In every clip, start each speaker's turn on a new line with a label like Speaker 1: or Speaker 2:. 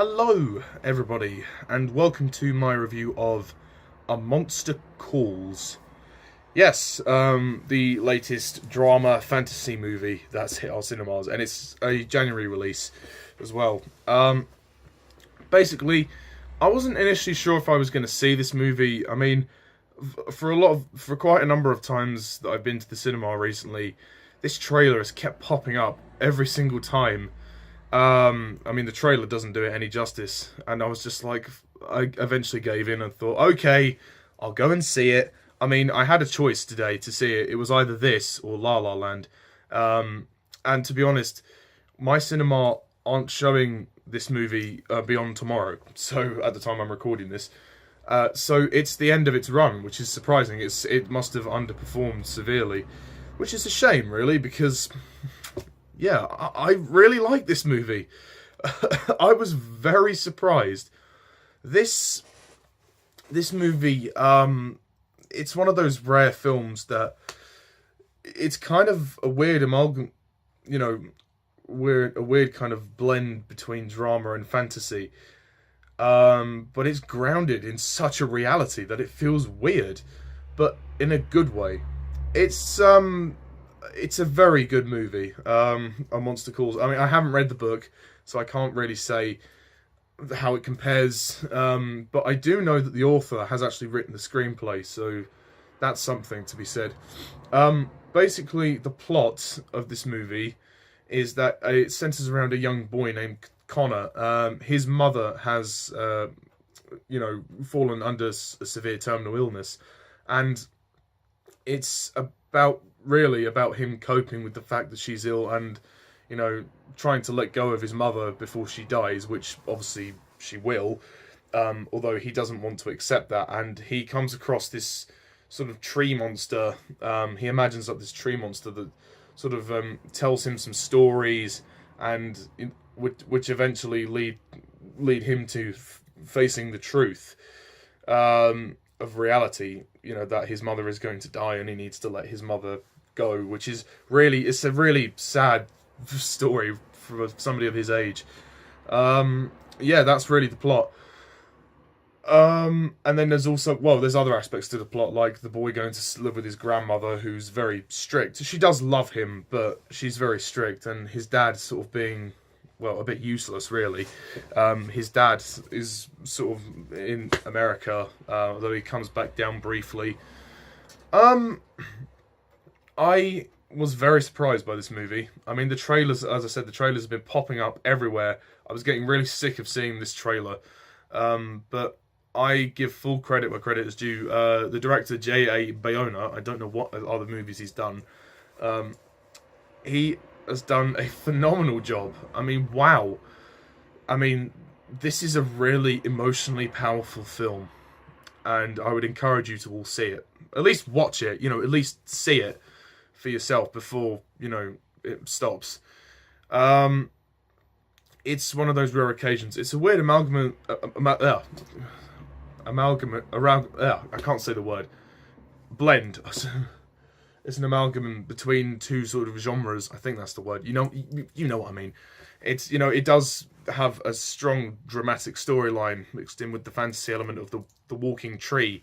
Speaker 1: Hello, everybody, and welcome to my review of A Monster Calls. Yes, the latest drama fantasy movie that's hit our cinemas, and it's a January release as well. Basically, I wasn't initially sure if I was going to see this movie. I mean, for quite a number of times that I've been to the cinema recently, this trailer has kept popping up every single time. I mean, the trailer doesn't do it any justice, and I was just like, I eventually gave in and thought, okay, I'll go and see it. I mean, I had a choice today to see it. It was either this or La La Land. And to be honest, my cinema aren't showing this movie beyond tomorrow, so at the time I'm recording this. So it's the end of its run, which is surprising. It must have underperformed severely, which is a shame, really, because yeah, I really like this movie. I was very surprised. This movie, it's one of those rare films that it's kind of a weird amalgam, a weird kind of blend between drama and fantasy. But it's grounded in such a reality that it feels weird, but in a good way. It's a very good movie, A Monster Calls. I mean, I haven't read the book, so I can't really say how it compares, but I do know that the author has actually written the screenplay, so that's something to be said. Basically, the plot of this movie is that it centers around a young boy named Connor. His mother has, fallen under a severe terminal illness, and it's really about him coping with the fact that she's ill and, trying to let go of his mother before she dies, which obviously she will, although he doesn't want to accept that. And he comes across this sort of tree monster. He imagines up this tree monster that sort of tells him some stories, and which eventually lead him to facing the truth of reality. That his mother is going to die, and he needs to let his mother go, which is it's a really sad story for somebody of his age. Yeah, that's really the plot. And then there's other aspects to the plot, like the boy going to live with his grandmother, who's very strict. She does love him, but she's very strict, and his dad sort of being, a bit useless, really. His dad is sort of in America, although he comes back down briefly. I was very surprised by this movie. I mean, the trailers, as I said, the trailers have been popping up everywhere. I was getting really sick of seeing this trailer. But I give full credit where credit is due. The director, J.A. Bayona, I don't know what other movies he's done. He has done a phenomenal job. I mean, wow. I mean, this is a really emotionally powerful film, and I would encourage you to all see it. At least watch it, at least see it for yourself before, it stops. It's one of those rare occasions. It's a weird amalgam around. I can't say the word. Blend. It's an amalgam between two sort of genres. I think that's the word. You know what I mean. It's it does have a strong dramatic storyline mixed in with the fantasy element of the walking tree.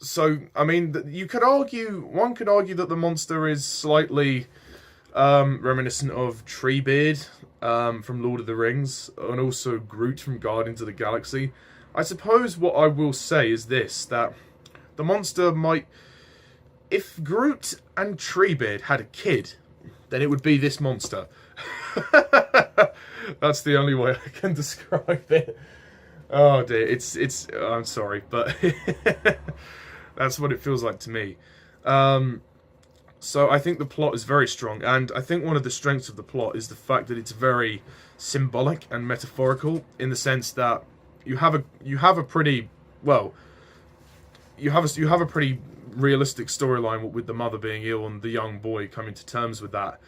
Speaker 1: So I mean, one could argue that the monster is slightly reminiscent of Treebeard from Lord of the Rings, and also Groot from Guardians of the Galaxy. I suppose what I will say is this, that the monster might... If Groot and Treebeard had a kid, then it would be this monster. That's the only way I can describe it. Oh dear, it's I'm sorry, but that's what it feels like to me. So I think the plot is very strong, and I think one of the strengths of the plot is the fact that it's very symbolic and metaphorical, in the sense that you have a pretty realistic storyline with the mother being ill and the young boy coming to terms with that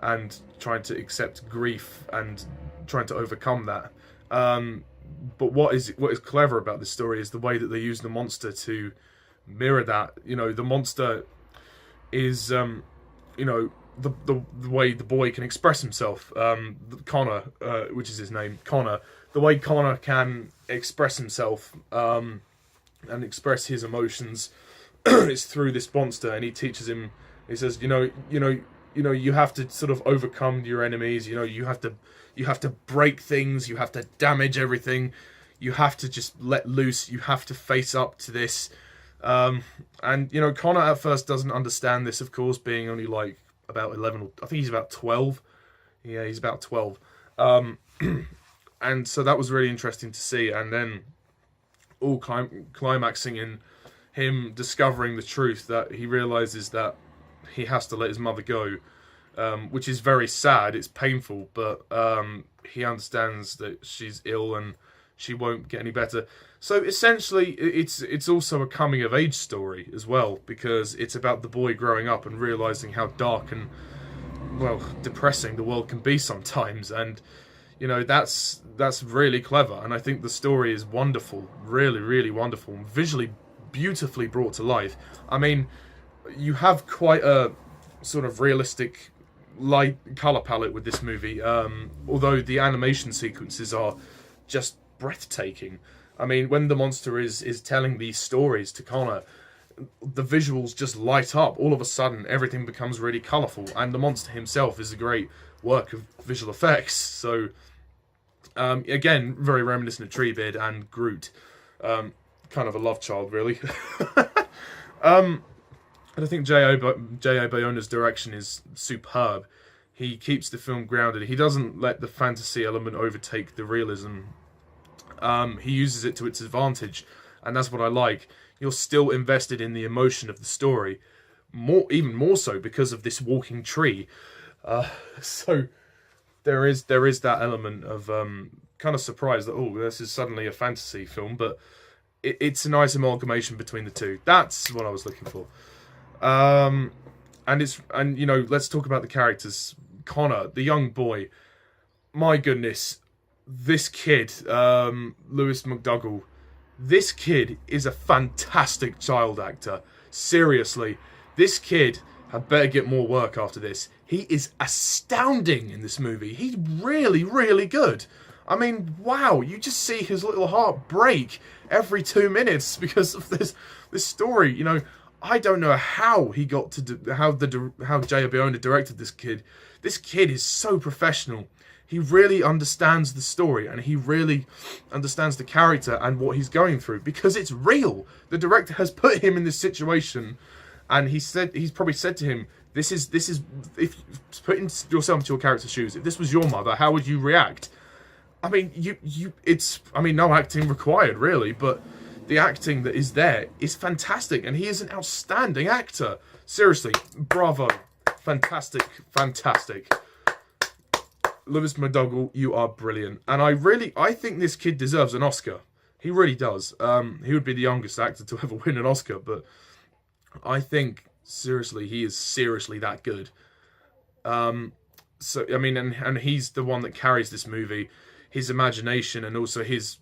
Speaker 1: and trying to accept grief and trying to overcome that. But what is clever about this story is the way that they use the monster to mirror that. The monster is the way the boy can express himself. Connor, which is his name, Connor. The way Connor can express himself and express his emotions is through this monster, and he teaches him. He says, you have to sort of overcome your enemies. You have to break things. You have to damage everything. You have to just let loose. You have to face up to this. And Connor at first doesn't understand this, of course, being only like about 11. Or, I think he's about 12. Yeah, he's about 12. And so that was really interesting to see. And then all climaxing in him discovering the truth, that he realizes that he has to let his mother go, which is very sad. It's painful, but he understands that she's ill and she won't get any better. So essentially, it's also a coming of age story as well, because it's about the boy growing up and realizing how dark and, well, depressing the world can be sometimes. And that's really clever, and I think the story is wonderful, really, really wonderful, and visually beautifully brought to life. I mean, you have quite a sort of realistic light color palette with this movie, although the animation sequences are just breathtaking. I mean, when the monster is telling these stories to Connor, the visuals just light up. All of a sudden, everything becomes really colourful, and the monster himself is a great work of visual effects. So, again, very reminiscent of Treebeard and Groot. Kind of a love child, really. And I think J.A. Bayona's direction is superb. He keeps the film grounded. He doesn't let the fantasy element overtake the realism. He uses it to its advantage, and that's what I like. You're still invested in the emotion of the story, even more so because of this walking tree. So there is that element of kind of surprise that, this is suddenly a fantasy film, but it's a nice amalgamation between the two. That's what I was looking for. And let's talk about the characters. Connor, the young boy, my goodness, this kid, Lewis McDougall, this kid is a fantastic child actor. Seriously, this kid had better get more work after this. He is astounding in this movie. He's really, really good. I mean, wow, you just see his little heart break every 2 minutes because of this story. I don't know how he got to how J.A. Bayona directed this kid. This kid is so professional. He really understands the story, and he really understands the character and what he's going through, because it's real. The director has put him in this situation, and he's probably said to him, this is if putting yourself into your character's shoes, if this was your mother, how would you react? I mean, no acting required, really, but the acting that is there is fantastic, and he is an outstanding actor. Seriously, bravo. Fantastic. Lewis McDougall, you are brilliant. And I think this kid deserves an Oscar. He really does. He would be the youngest actor to ever win an Oscar, but I think, seriously, he is seriously that good. So, I mean, and he's the one that carries this movie. His imagination, and also his,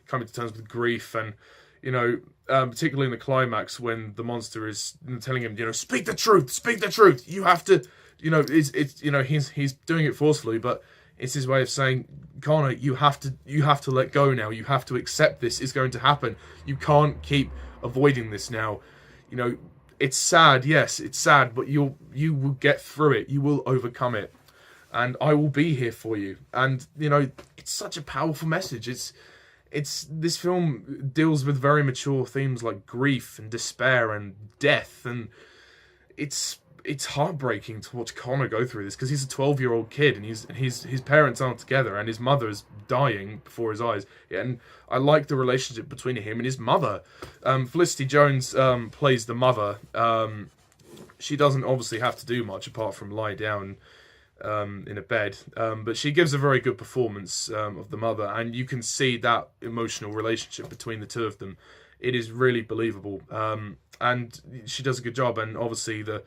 Speaker 1: coming to terms with grief, and, particularly in the climax when the monster is telling him, speak the truth. You have to, he's doing it forcefully, but it's his way of saying, Connor, you have to let go now. You have to accept this is going to happen. You can't keep avoiding this now. It's sad. Yes, it's sad, but you will get through it. You will overcome it. And I will be here for you. And, it's such a powerful message. This film deals with very mature themes like grief and despair and death. And it's heartbreaking to watch Connor go through this, because he's a 12-year-old kid, and his parents aren't together, and his mother is dying before his eyes. And I like the relationship between him and his mother. Felicity Jones plays the mother. She doesn't obviously have to do much apart from lie down in a bed, but she gives a very good performance of the mother, and you can see that emotional relationship between the two of them. It is really believable, and she does a good job. And obviously the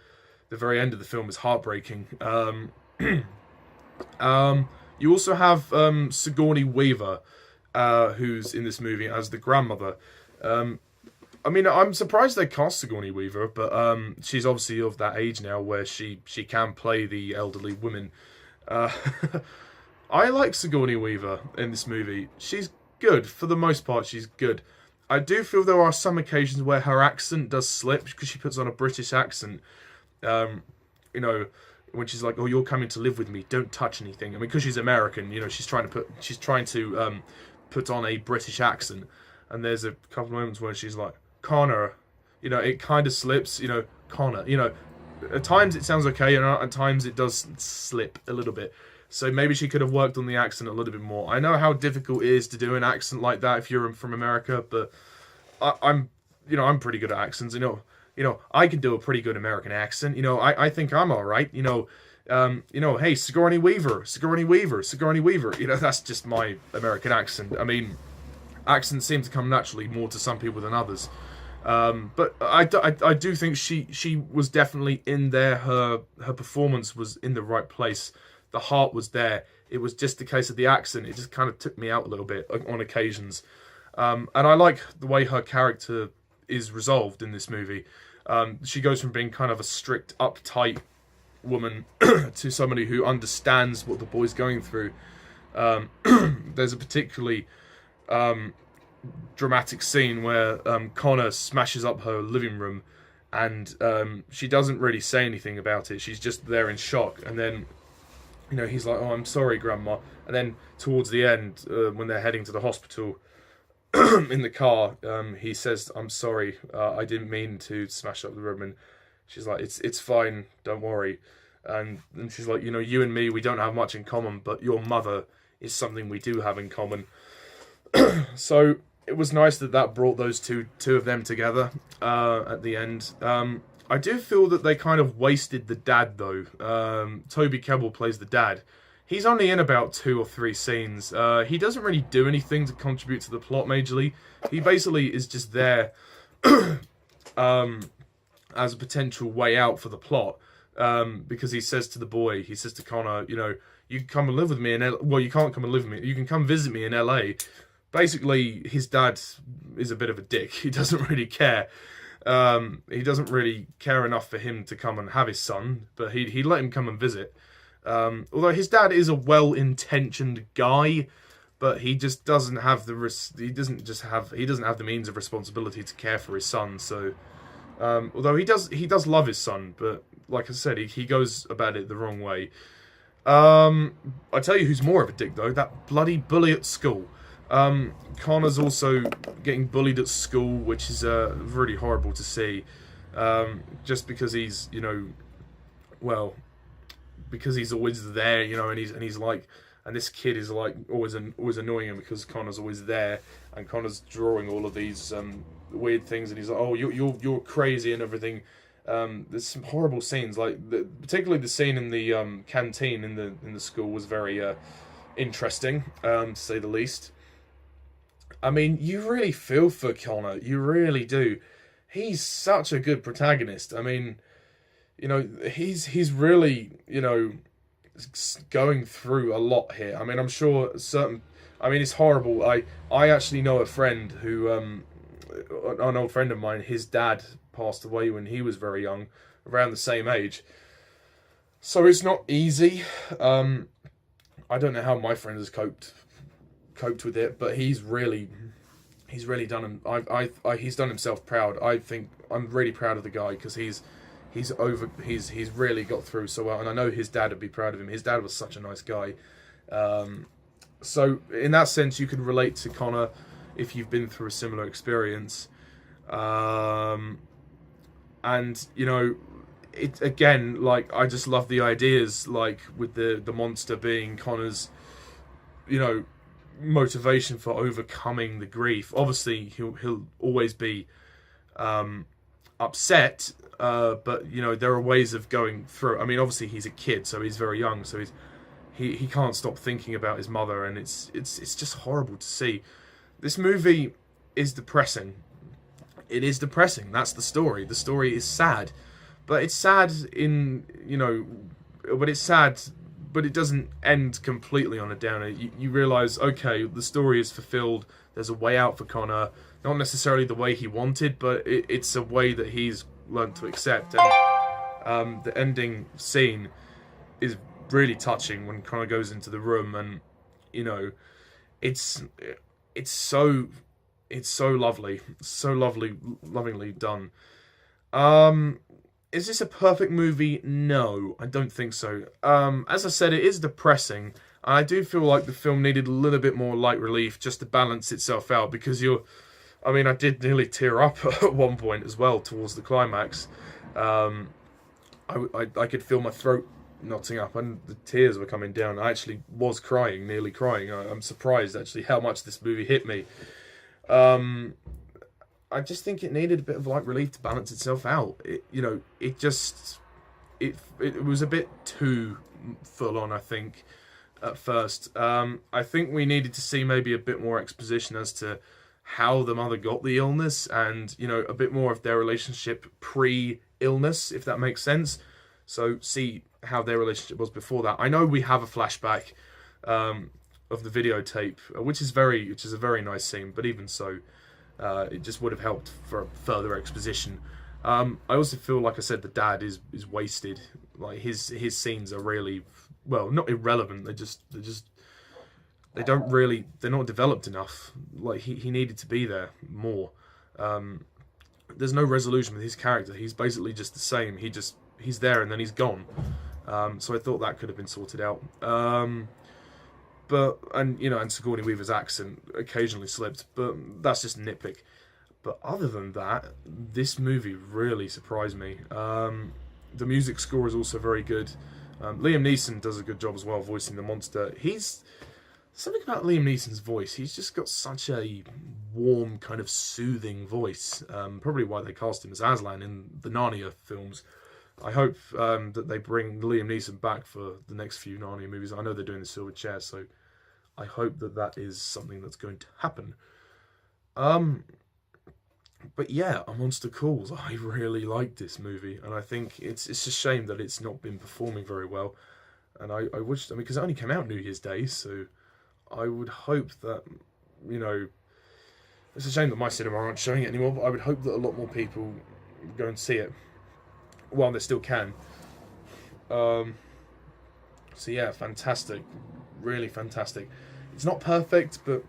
Speaker 1: very end of the film is heartbreaking. You also have Sigourney Weaver, who's in this movie as the grandmother. I mean, I'm surprised they cast Sigourney Weaver, but she's obviously of that age now where she can play the elderly women. Uh, I like Sigourney Weaver in this movie. She's good. For the most part, she's good. I do feel there are some occasions where her accent does slip because she puts on a British accent. You know, when she's like, "Oh, you're coming to live with me. Don't touch anything." I mean, because she's American, you know, she's trying to put on a British accent. And there's a couple of moments where she's like, "Connor," you know, it kind of slips. You know, Connor. You know, at times it sounds okay, and at times it does slip a little bit. So maybe she could have worked on the accent a little bit more. I know how difficult it is to do an accent like that if you're from America, but I'm pretty good at accents. You know, I can do a pretty good American accent. You know, I think I'm all right. You know, hey, Sigourney Weaver. You know, that's just my American accent. I mean, accents seem to come naturally more to some people than others. But I do think she was definitely in there. Her performance was in the right place. The heart was there. It was just the case of the accent. It just kind of took me out a little bit on occasions. And I like the way her character is resolved in this movie. She goes from being kind of a strict, uptight woman to somebody who understands what the boy's going through. There's a particularly dramatic scene where Connor smashes up her living room, and she doesn't really say anything about it. She's just there in shock, and then, you know, he's like, "Oh, I'm sorry, Grandma." And then towards the end, when they're heading to the hospital in the car, he says, "I'm sorry, I didn't mean to smash up the room." And she's like, "It's fine, don't worry." And she's like, "You know, you and me, we don't have much in common, but your mother is something we do have in common." So it was nice that brought those two of them together at the end. I do feel that they kind of wasted the dad, though. Toby Kebbell plays the dad. He's only in about 2 or 3 scenes. He doesn't really do anything to contribute to the plot majorly. He basically is just there as a potential way out for the plot. Because he says to the boy, he says to Connor, you know, "You can come and live with me in LA. Well, you can't come and live with me. You can come visit me in LA." Basically, his dad is a bit of a dick. He doesn't really care. He doesn't really care enough for him to come and have his son, but he'd let him come and visit. Although his dad is a well-intentioned guy, but he just doesn't have he doesn't have the means of responsibility to care for his son. So, although he does love his son, but like I said, he goes about it the wrong way. I tell you who's more of a dick though, that bloody bully at school. Connor's also getting bullied at school, which is really horrible to see. Just because he's, you know, well, because he's always there, you know, and he's like, and this kid is like always annoying him because Connor's always there, and Connor's drawing all of these weird things, and he's like, "Oh, you're crazy" and everything. There's some horrible scenes, like particularly the scene in the canteen in the school was very interesting, to say the least. I mean, you really feel for Connor, you really do. He's such a good protagonist. I mean, you know, he's really, you know, going through a lot here. I mean, I'm sure I mean, it's horrible. I actually know a friend who, an old friend of mine, his dad passed away when he was very young, around the same age. So it's not easy. I don't know how my friend has coped with it, but he's really done he's done himself proud. I think I'm really proud of the guy because he's really got through so well, and I know his dad would be proud of him. His dad was such a nice guy. So in that sense, you can relate to Connor if you've been through a similar experience. And you know, it again, like, I just love the ideas, like with the monster being Connor's, you know, motivation for overcoming the grief. Obviously, he'll always be upset, but you know, there are ways of going through. I mean, obviously he's a kid, so he's very young, so he can't stop thinking about his mother, and it's just horrible to see. This movie is depressing. It is depressing. That's the story. The story is sad, but it's sad but it's sad but it doesn't end completely on a downer. You realise, okay, the story is fulfilled. There's a way out for Connor. Not necessarily the way he wanted, but it's a way that he's learned to accept. And the ending scene is really touching when Connor goes into the room, and you know, it's so lovely, so lovingly done. Is this a perfect movie? No, I don't think so. As I said, it is depressing. I do feel like the film needed a little bit more light relief just to balance itself out, because I mean, I did nearly tear up at one point as well towards the climax. I could feel my throat knotting up and the tears were coming down. I actually was crying, nearly crying. I'm surprised actually how much this movie hit me. I just think it needed a bit of light relief to balance itself out. It was a bit too full on, I think, at first. I think we needed to see maybe a bit more exposition as to how the mother got the illness, and a bit more of their relationship pre-illness, if that makes sense. So see how their relationship was before that. I know we have a flashback of the videotape, which is a very nice scene, but even so, it just would have helped for further exposition. I also feel, like I said, the dad is wasted. Like his scenes are really, well, not irrelevant. They're not developed enough. Like he needed to be there more. There's no resolution with his character. He's basically just the same. He's there and then he's gone. So I thought that could have been sorted out. And Sigourney Weaver's accent occasionally slipped, but that's just a nitpick. But other than that, this movie really surprised me. The music score is also very good. Liam Neeson does a good job as well voicing the monster. Something about Liam Neeson's voice. He's just got such a warm, kind of soothing voice. Probably why they cast him as Aslan in the Narnia films. I hope that they bring Liam Neeson back for the next few Narnia movies. I know they're doing the Silver Chair, so I hope that is something that's going to happen. But yeah, A Monster Calls. I really liked this movie, and I think it's a shame that it's not been performing very well. And I wish, because it only came out New Year's Day, so I would hope that, it's a shame that my cinema aren't showing it anymore, but I would hope that a lot more people go and see it while they still can. So yeah, fantastic. Really fantastic. It's not perfect, but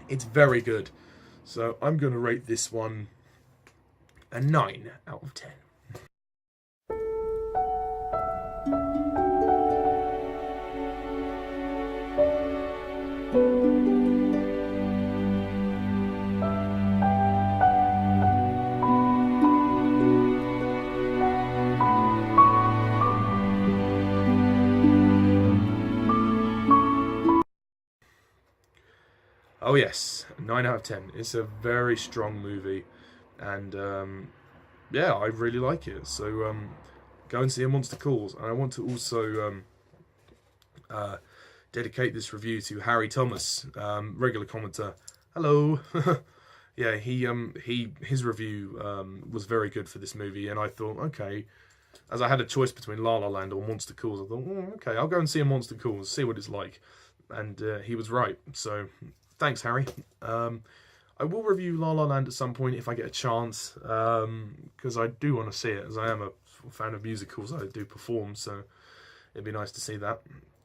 Speaker 1: it's very good. So I'm going to rate this one a 9 out of 10. Oh yes, 9 out of 10. It's a very strong movie, and yeah, I really like it. So go and see A Monster Calls. And I want to also dedicate this review to Harry Thomas, regular commenter. Hello. Yeah, his review was very good for this movie, and I thought, okay, as I had a choice between La La Land or Monster Calls, I thought, okay, I'll go and see A Monster Calls, see what it's like. And he was right. So thanks, Harry. I will review La La Land at some point if I get a chance, because I do want to see it, as I am a fan of musicals. I do perform, so it'd be nice to see that.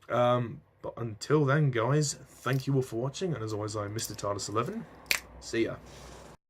Speaker 1: But until then, guys, thank you all for watching, and as always, I'm Mr. TARDIS11. See ya.